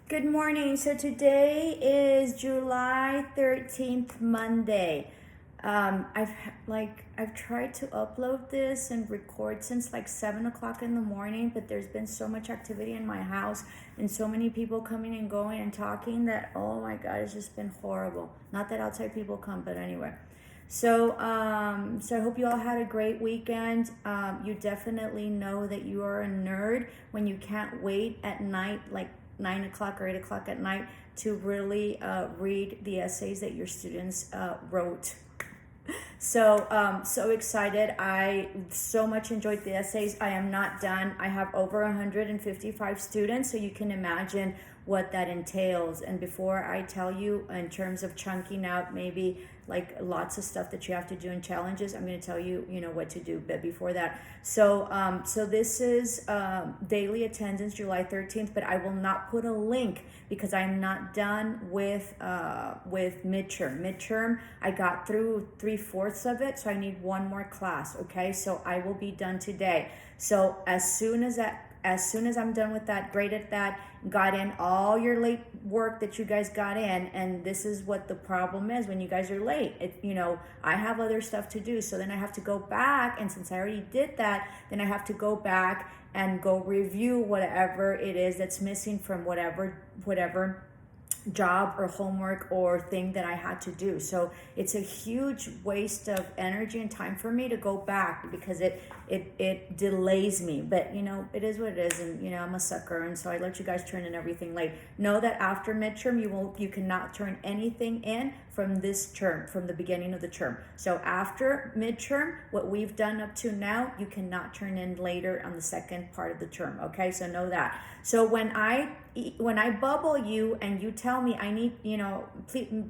Good morning. So today is July 13th, Monday. I've tried to upload this and record since like 7 o'clock in the morning, but there's been so much activity in my house and so many people coming and going and talking that, oh my God, it's just been horrible. Not that outside people come, but anyway. So I hope you all had a great weekend. You definitely know that you are a nerd when you can't wait at night, like 9 o'clock or 8 o'clock at night, to really read the essays that your students wrote. So excited. I so much enjoyed the essays. I am not done. I have over 155 students, so you can imagine what that entails. And before I tell you in terms of chunking out maybe like lots of stuff that you have to do in challenges, I'm going to tell you, what to do. But before that, so this is daily attendance, July 13th, but I will not put a link because I'm not done with midterm. Midterm, I got through 3/4 of it, so I need one more class. Okay, so I will be done today. So as soon as I'm done with that, great at that, got in all your late work that you guys got in, and this is what the problem is when you guys are late. I have other stuff to do, so then I have to go back, and since I already did that, then I have to go back and go review whatever it is that's missing from whatever job or homework or thing that I had to do. So it's a huge waste of energy and time for me to go back because it delays me. But it is what it is, and I'm a sucker, and so I let you guys turn in everything late. Know that after midterm you cannot turn anything in from this term, from the beginning of the term. So after midterm, what we've done up to now, you cannot turn in later on the second part of the term. Okay, so know that. So when I bubble you and you tell me I need,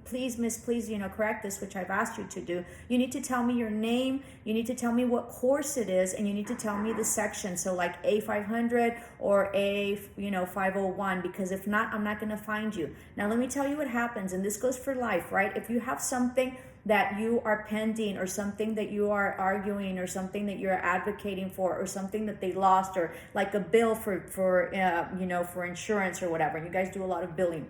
please miss, please, correct this, which I've asked you to do, you need to tell me your name, you need to tell me what course it is, and you need to tell me the section. So like A500 or A501, because if not, I'm not going to find you. Now let me tell you what happens, and this goes for life, right? If you have something that you are pending, or something that you are arguing, or something that you're advocating for, or something that they lost, or like a bill for insurance or whatever, and you guys do a lot of billing.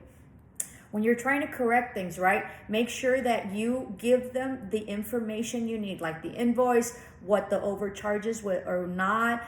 When you're trying to correct things, right, make sure that you give them the information you need, like the invoice, what the overcharges were or not,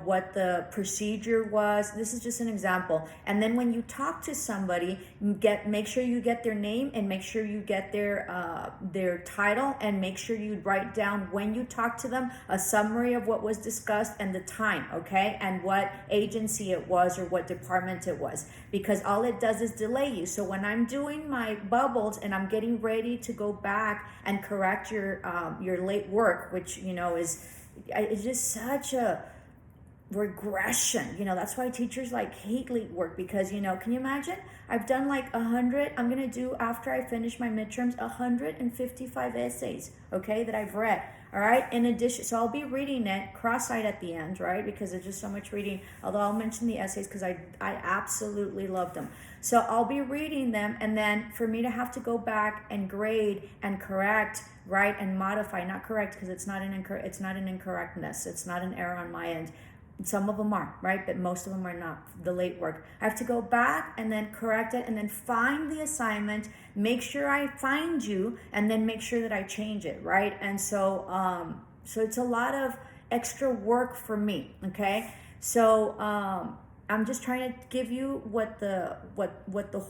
what the procedure was. This is just an example. And then when you talk to somebody, make sure you get their name, and make sure you get their title, and make sure you write down, when you talk to them, a summary of what was discussed and the time, okay, and what agency it was or what department it was, because all it does is delay you. So when I'm doing my bubbles and I'm getting ready to go back and correct your late work, which is just such a regression. That's why teachers hate late work, because can you imagine? I've done like 100. I'm gonna do, after I finish my midterms, 155 essays, okay, that I've read. All right, in addition, so I'll be reading it cross-eyed at the end, right, because there's just so much reading, although I'll mention the essays because I absolutely loved them. So I'll be reading them, and then for me to have to go back and grade and correct, right, and modify, not correct, because it's not an incorrectness, it's not an error on my end. Some of them are, right, but most of them are not, the late work. I have to go back and then correct it, and then find the assignment, make sure I find you, and then make sure that I change it, right? And so it's a lot of extra work for me, okay? So I'm just trying to give you what the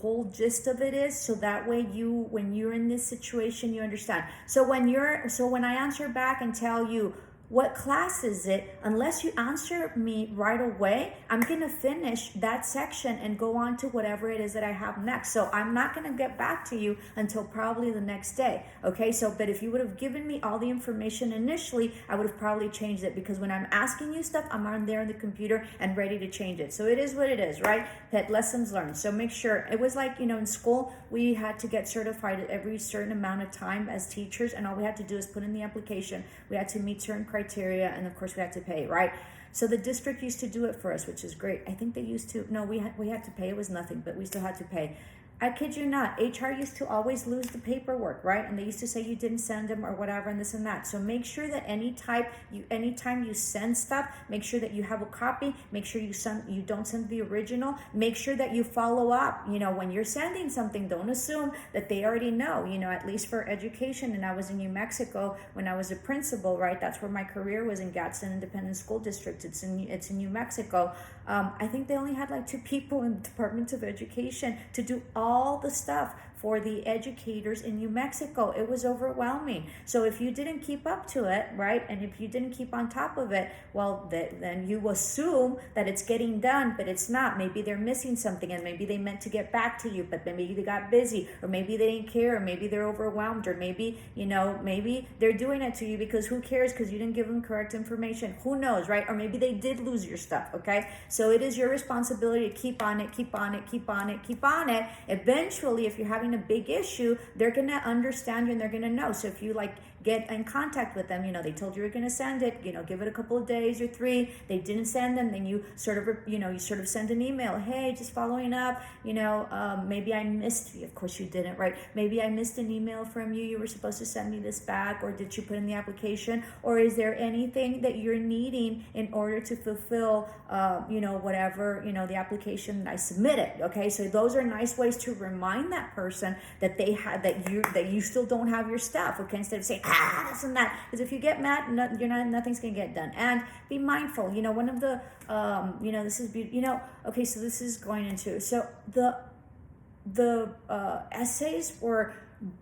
whole gist of it is, so that way when you're in this situation, you understand. So when I answer back and tell you, what class is it? Unless you answer me right away, I'm going to finish that section and go on to whatever it is that I have next. So I'm not going to get back to you until probably the next day. Okay, but if you would have given me all the information initially, I would have probably changed it, because when I'm asking you stuff, I'm on there on the computer and ready to change it. So it is what it is, right? That lessons learned. So make sure, it was like, in school, we had to get certified at every certain amount of time as teachers, and all we had to do is put in the application. We had to meet certain criteria, and of course we had to pay, right? So the district used to do it for us, which is great. I think they used to, no, we had to pay. It was nothing, but we still had to pay. I kid you not, HR used to always lose the paperwork, right? And they used to say you didn't send them or whatever and this and that. So make sure that anytime you send stuff, make sure that you have a copy, make sure you don't send the original, make sure that you follow up. When you're sending something, don't assume that they already know, at least for education. And I was in New Mexico when I was a principal, right? That's where my career was, in Gadsden Independent School District. It's in New Mexico. I think they only had like 2 people in the Department of Education to do all the stuff for the educators in New Mexico. It was overwhelming. So if you didn't keep up to it, right, and if you didn't keep on top of it, well, then you assume that it's getting done, but it's not. Maybe they're missing something, and maybe they meant to get back to you, but then maybe they got busy, or maybe they didn't care, or maybe they're overwhelmed, or maybe, maybe they're doing it to you because who cares, because you didn't give them correct information. Who knows, right? Or maybe they did lose your stuff, okay? So it is your responsibility to keep on it, keep on it, keep on it, keep on it. Eventually, if you're having a big issue, they're going to understand you and they're going to know. So if you get in contact with them, they told you were going to send it, give it a couple of days or 3, they didn't send them, then you sort of send an email, hey, just following up, maybe I missed, of course you didn't, right? Maybe I missed an email from you were supposed to send me this back, or did you put in the application, or is there anything that you're needing in order to fulfill, whatever, the application that I submitted, okay? So those are nice ways to remind that person that they had, that you still don't have your stuff, okay? Instead of saying, this and that, because if you get mad, nothing's gonna get done. And be mindful. One of the this is okay, so this is going into, so the essays were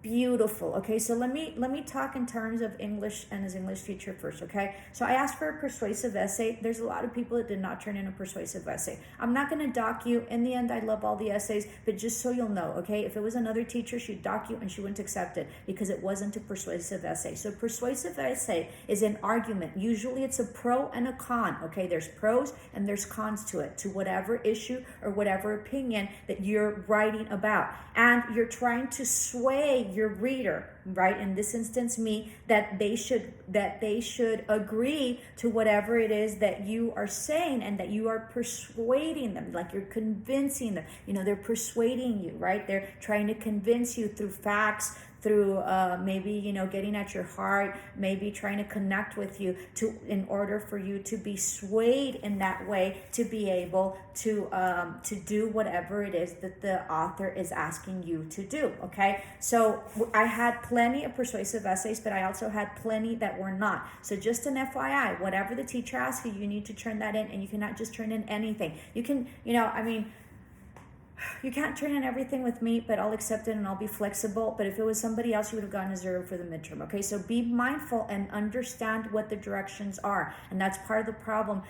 beautiful. Okay, so let me talk in terms of English and as English teacher first. Okay, so I asked for a persuasive essay. There's a lot of people that did not turn in a persuasive essay. I'm not going to dock you. In the end, I love all the essays, but just so you'll know, okay, if it was another teacher, she'd dock you and she wouldn't accept it because it wasn't a persuasive essay. So persuasive essay is an argument. Usually it's a pro and a con. Okay, there's pros and there's cons to it, to whatever issue or whatever opinion that you're writing about, and you're trying to sway your reader, right, in this instance me, that they should agree to whatever it is that you are saying, and that you are persuading them, like you're convincing them. They're persuading you, right? They're trying to convince you through facts, through maybe getting at your heart, maybe trying to connect with you, in order for you to be swayed in that way, to be able to do whatever it is that the author is asking you to do. Okay, so I had plenty of persuasive essays, but I also had plenty that were not. So just an FYI, whatever the teacher asks you, you need to turn that in, and you cannot just turn in anything. You can, you can't turn in everything with me, but I'll accept it and I'll be flexible. But if it was somebody else, you would have gotten a 0 for the midterm. Okay, so be mindful and understand what the directions are. And that's part of the problem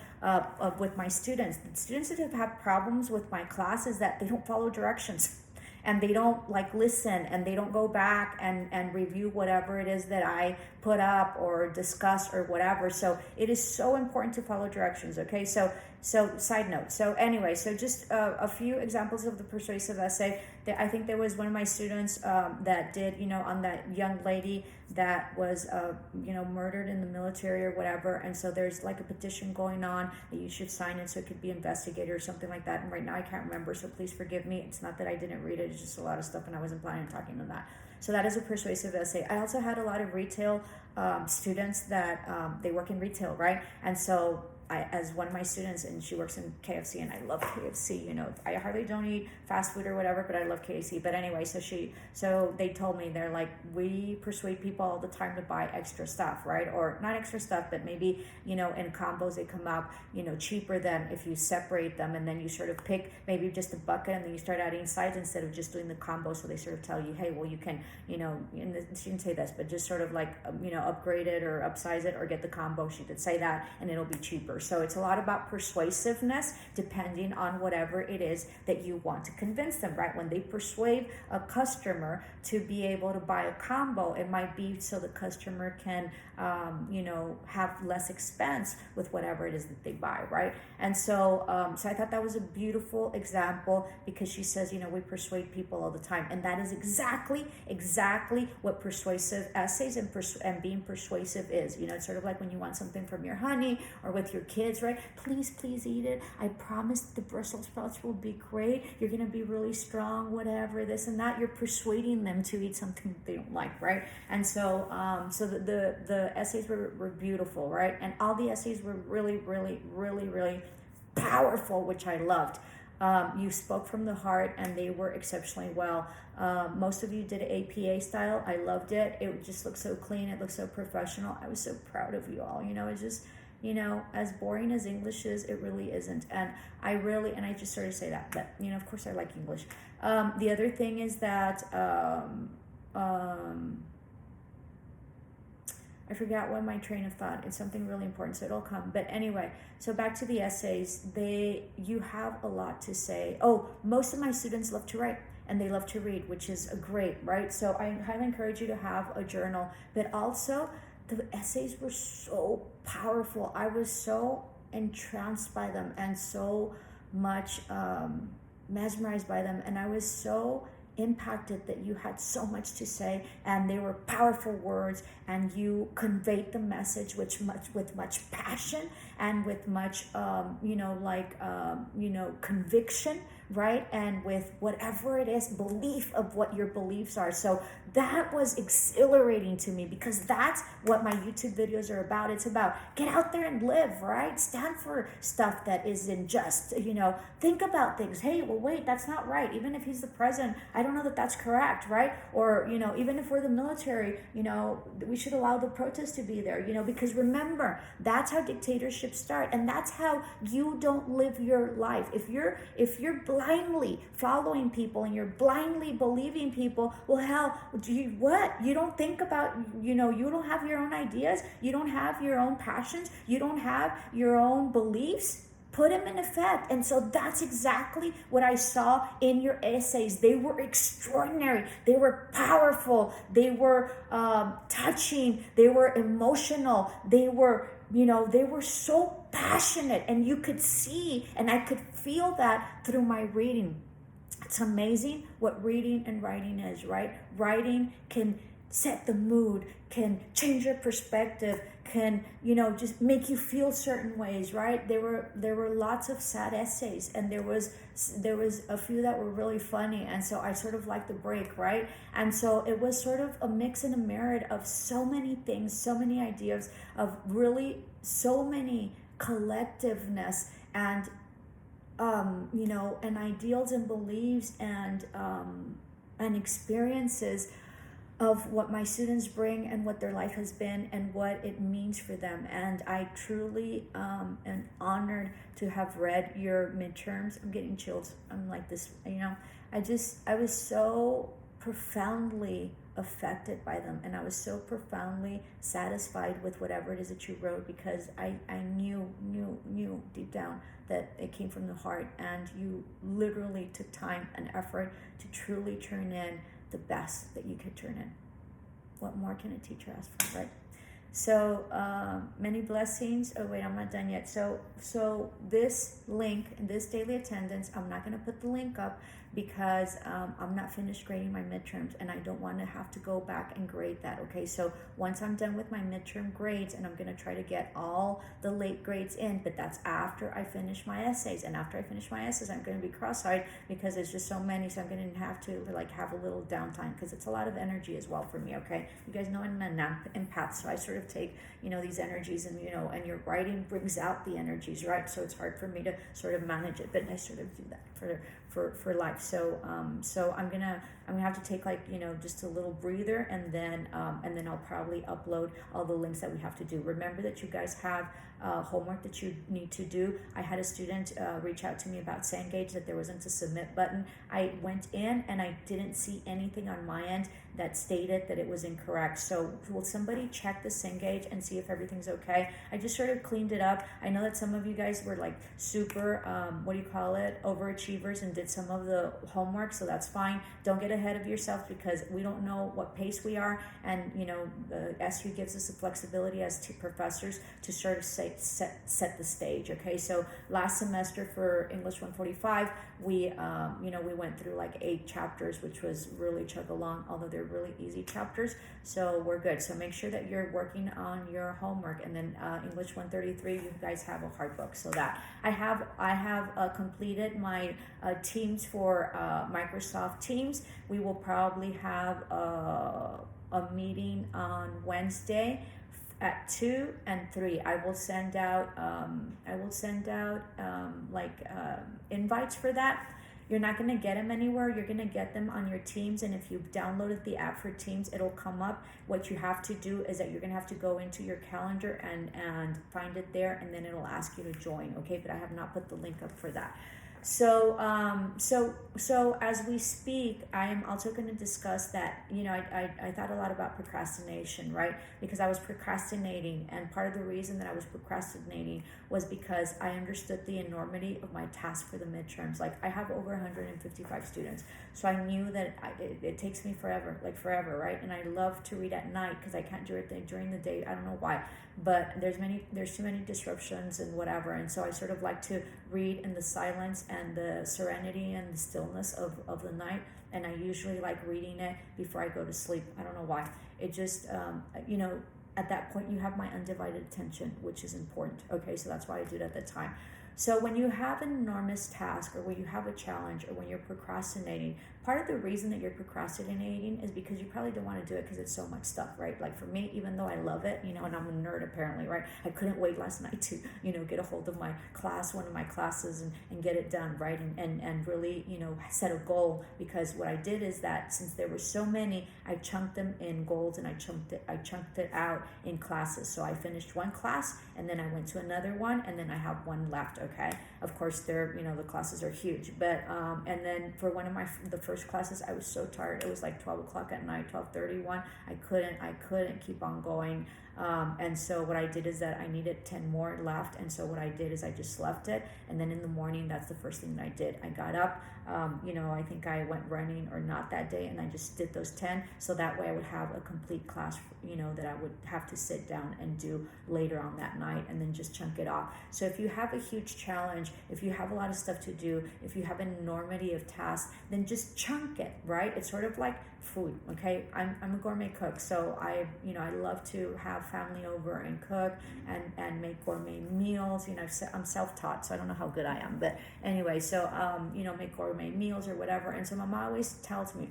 with my students. The students that have had problems with my class is that they don't follow directions. And they don't listen, and they don't go back and review whatever it is that I put up or discuss or whatever. So it is so important to follow directions. Okay, so side note. So anyway, so just a few examples of the persuasive essay. I think there was one of my students that did, on that young lady that was, murdered in the military or whatever. And so there's a petition going on that you should sign it so it could be investigated or something like that. And right now I can't remember, so please forgive me. It's not that I didn't read it, it's just a lot of stuff and I wasn't planning on talking on that. So that is a persuasive essay. I also had a lot of retail students that they work in retail, right? And so as one of my students, and she works in KFC, and I love KFC, I hardly don't eat fast food or whatever, but I love KFC. But anyway, so they told me, they're like, we persuade people all the time to buy extra stuff, right? Or not extra stuff, but maybe, in combos, they come out, cheaper than if you separate them, and then you sort of pick maybe just a bucket, and then you start adding sides instead of just doing the combo. So they sort of tell you, hey, well, you can, she didn't say this, but just sort of upgrade it or upsize it or get the combo. She did say that, and it'll be cheaper. So it's a lot about persuasiveness, depending on whatever it is that you want to convince them, right? When they persuade a customer to be able to buy a combo, it might be so the customer can, have less expense with whatever it is that they buy, right? And so I thought that was a beautiful example, because she says, we persuade people all the time. And that is exactly what persuasive essays and being persuasive is. It's sort of like when you want something from your honey or with your kids, right? Please eat it. I promise the Brussels sprouts will be great. You're going to be really strong, whatever, this and that. You're persuading them to eat something they don't like, right? And so the essays were beautiful, right? And all the essays were really powerful, which I loved. You spoke from the heart, and they were exceptionally well. Most of you did it APA style. I loved it. It just looked so clean. It looked so professional. I was so proud of you all. It's just, as boring as English is, it really isn't. And I just sort of say that, but, of course I like English. The other thing is that, I forgot what my train of thought. It's something really important, so it'll come. But anyway, so back to the essays. You have a lot to say. Oh, most of my students love to write and they love to read, which is great, right? So I highly encourage you to have a journal. But also, the essays were so powerful. I was so entranced by them and so much mesmerized by them. And I was so impacted that you had so much to say, and they were powerful words, and you conveyed the message with much passion and with much conviction, right? And with whatever it is, belief of what your beliefs are. So that was exhilarating to me, because that's what my YouTube videos are about. It's about get out there and live, right? Stand for stuff that isn't just, think about things. Hey, well, wait, that's not right. Even if he's the president, I don't know that that's correct, right? Or, even if we're the military, we should allow the protests to be there, because remember, that's how dictatorships start. And that's how you don't live your life. If you're blindly following people and you're blindly believing people, well, hell, you don't think about, you don't have your own ideas, you don't have your own passions, you don't have your own beliefs. Put them in effect. And so that's exactly what I saw in your essays. They were extraordinary. They were powerful. They were touching. They were emotional. They were so passionate, and you could see, and I could feel that through my reading. It's amazing what reading and writing is, right? Writing can set the mood, can change your perspective, can, just make you feel certain ways, right? There were lots of sad essays, and there was a few that were really funny, and so I sort of liked the break, right? And so it was sort of a mix and a merit of so many things, so many ideas, of really so many collectiveness and and ideals and beliefs and experiences of what my students bring and what their life has been and what it means for them. And I truly am honored to have read your midterms. I'm getting chills. I'm like this, I was so profoundly affected by them, and I was so profoundly satisfied with whatever it is that you wrote, because I knew deep down that it came from the heart, and you literally took time and effort to truly turn in the best that you could turn in. What more can a teacher ask for, right? So many blessings. Oh wait, I'm not done yet. So this link and this daily attendance, I'm not going to put the link up because I'm not finished grading my midterms, and I don't want to have to go back and grade that. Okay, so once I'm done with my midterm grades, and I'm going to try to get all the late grades in, but that's after I finish my essays. And after I finish my essays, I'm going to be cross-eyed because there's just so many, so I'm going to have to have a little downtime, because it's a lot of energy as well for me. Okay, you guys know I'm an empath, so I sort of take these energies, and and your writing brings out the energies, right? So it's hard for me to sort of manage it, but I sort of do that for life. So I'm gonna have to take just a little breather, and then I'll probably upload all the links that we have to do. Remember that you guys have homework that you need to do. I had a student reach out to me about Cengage, that there wasn't a submit button. I went in and I didn't see anything on my end that stated that it was incorrect. So will somebody check the Cengage and see if everything's okay? I just sort of cleaned it up. I know that some of you guys were super overachievers, and did some of the homework, so that's fine. Don't get ahead of yourself, because we don't know what pace we are, and the SU gives us the flexibility as to professors to sort of set the stage. Okay, so last semester for English 145, we went through 8 chapters, which was really chug along, although there they're really easy chapters, so we're good. So make sure that you're working on your homework. And then English 133, you guys have a hard book. So that I have completed my Teams for Microsoft Teams. We will probably have a meeting on Wednesday at 2 and 3. I will send out invites for that. You're not going to get them anywhere. You're going to get them on your Teams, and if you've downloaded the app for Teams, it'll come up. What you have to do is that you're going to have to go into your calendar and find it there, and then it'll ask you to join, okay? But I have not put the link up for that. So as we speak, I am also going to discuss that, I thought a lot about procrastination, right? Because I was procrastinating, and part of the reason that I was procrastinating was because I understood the enormity of my task for the midterms. Like, I have over 155 students, so I knew that it takes me forever, right? And I love to read at night because I can't do it during the day. I don't know why, but there's too many disruptions and whatever, and so I sort of like to read in the silence and the serenity and the stillness of the night. And I usually like reading it before I go to sleep. I don't know why. It just, at that point you have my undivided attention, which is important. Okay, so that's why I do it at the time. So when you have an enormous task, or when you have a challenge, or when you're procrastinating, part of the reason that you're procrastinating is because you probably don't want to do it because it's so much stuff, right? Like for me, even though I love it, and I'm a nerd apparently, right? I couldn't wait last night to, get a hold of my class, one of my classes, and get it done, right? And really, set a goal, because what I did is that since there were so many, I chunked them in goals, and I chunked it out in classes. So I finished one class, and then I went to another one, and then I have one left, okay? Of course, they're, the classes are huge, but, and then for one of the first classes, I was so tired. It was like 12 o'clock at night, 12:31. I couldn't keep on going. And so what I did is that I needed 10 more left. And so what I did is I just left it. And then in the morning, that's the first thing that I did. I got up, I think I went running, or not that day, and I just did those 10. So that way I would have a complete class, that I would have to sit down and do later on that night, and then just chunk it off. So if you have a huge challenge, if you have a lot of stuff to do, if you have an enormity of tasks, then just chunk it, right? It's sort of like food, okay? I'm a gourmet cook, so I love to have family over and cook and make gourmet meals. I'm self-taught, so I don't know how good I am, but anyway, so make gourmet meals or whatever. And so Mama always tells me,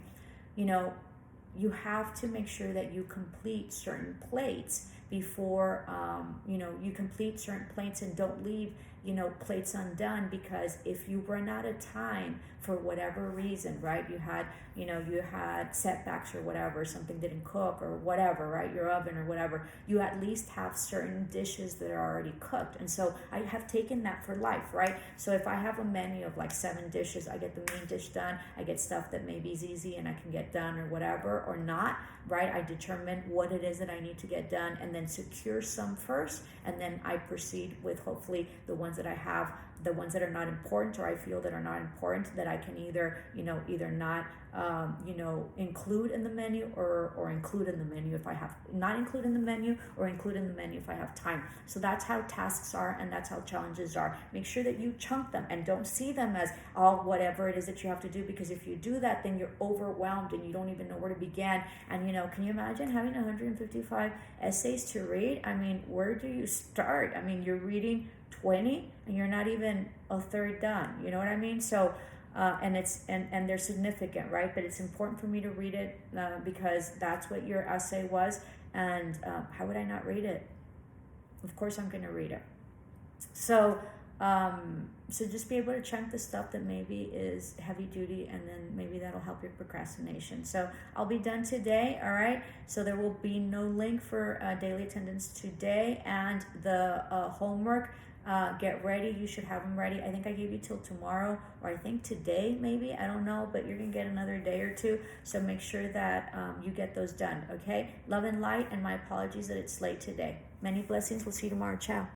you have to make sure that you complete certain plates before you complete certain plates, and don't leave plates undone, because if you run out of time for whatever reason, right, you had setbacks or whatever, something didn't cook or whatever, right, your oven or whatever, you at least have certain dishes that are already cooked. And so I have taken that for life, right? So if I have a menu of like 7 dishes, I get the main dish done, I get stuff that maybe is easy and I can get done or whatever, or not, right? I determine what it is that I need to get done, and then secure some first, and then I proceed with hopefully the ones that I have, the ones that are not important, or I feel that are not important, that I can either not include in the menu, or include in the menu if I have, not include in the menu, or include in the menu if I have time. So that's how tasks are, and that's how challenges are. Make sure that you chunk them, and don't see them as all whatever it is that you have to do, because if you do that, then you're overwhelmed and you don't even know where to begin. And can you imagine having 155 essays to read? I mean, where do you start? I mean, you're reading 20 and you're not even a third done. You know what I mean? So and they're significant, right? But it's important for me to read it because that's what your essay was. And how would I not read it? Of course I'm going to read it. So just be able to chunk the stuff that maybe is heavy duty, and then maybe that'll help your procrastination. So I'll be done today, all right? So there will be no link for daily attendance today, and the homework, get ready. You should have them ready. I think I gave you till tomorrow, or I think today maybe, I don't know, but you're gonna get another day or two. So make sure that you get those done, okay? Love and light, and my apologies that it's late today. Many blessings. We'll see you tomorrow. Ciao.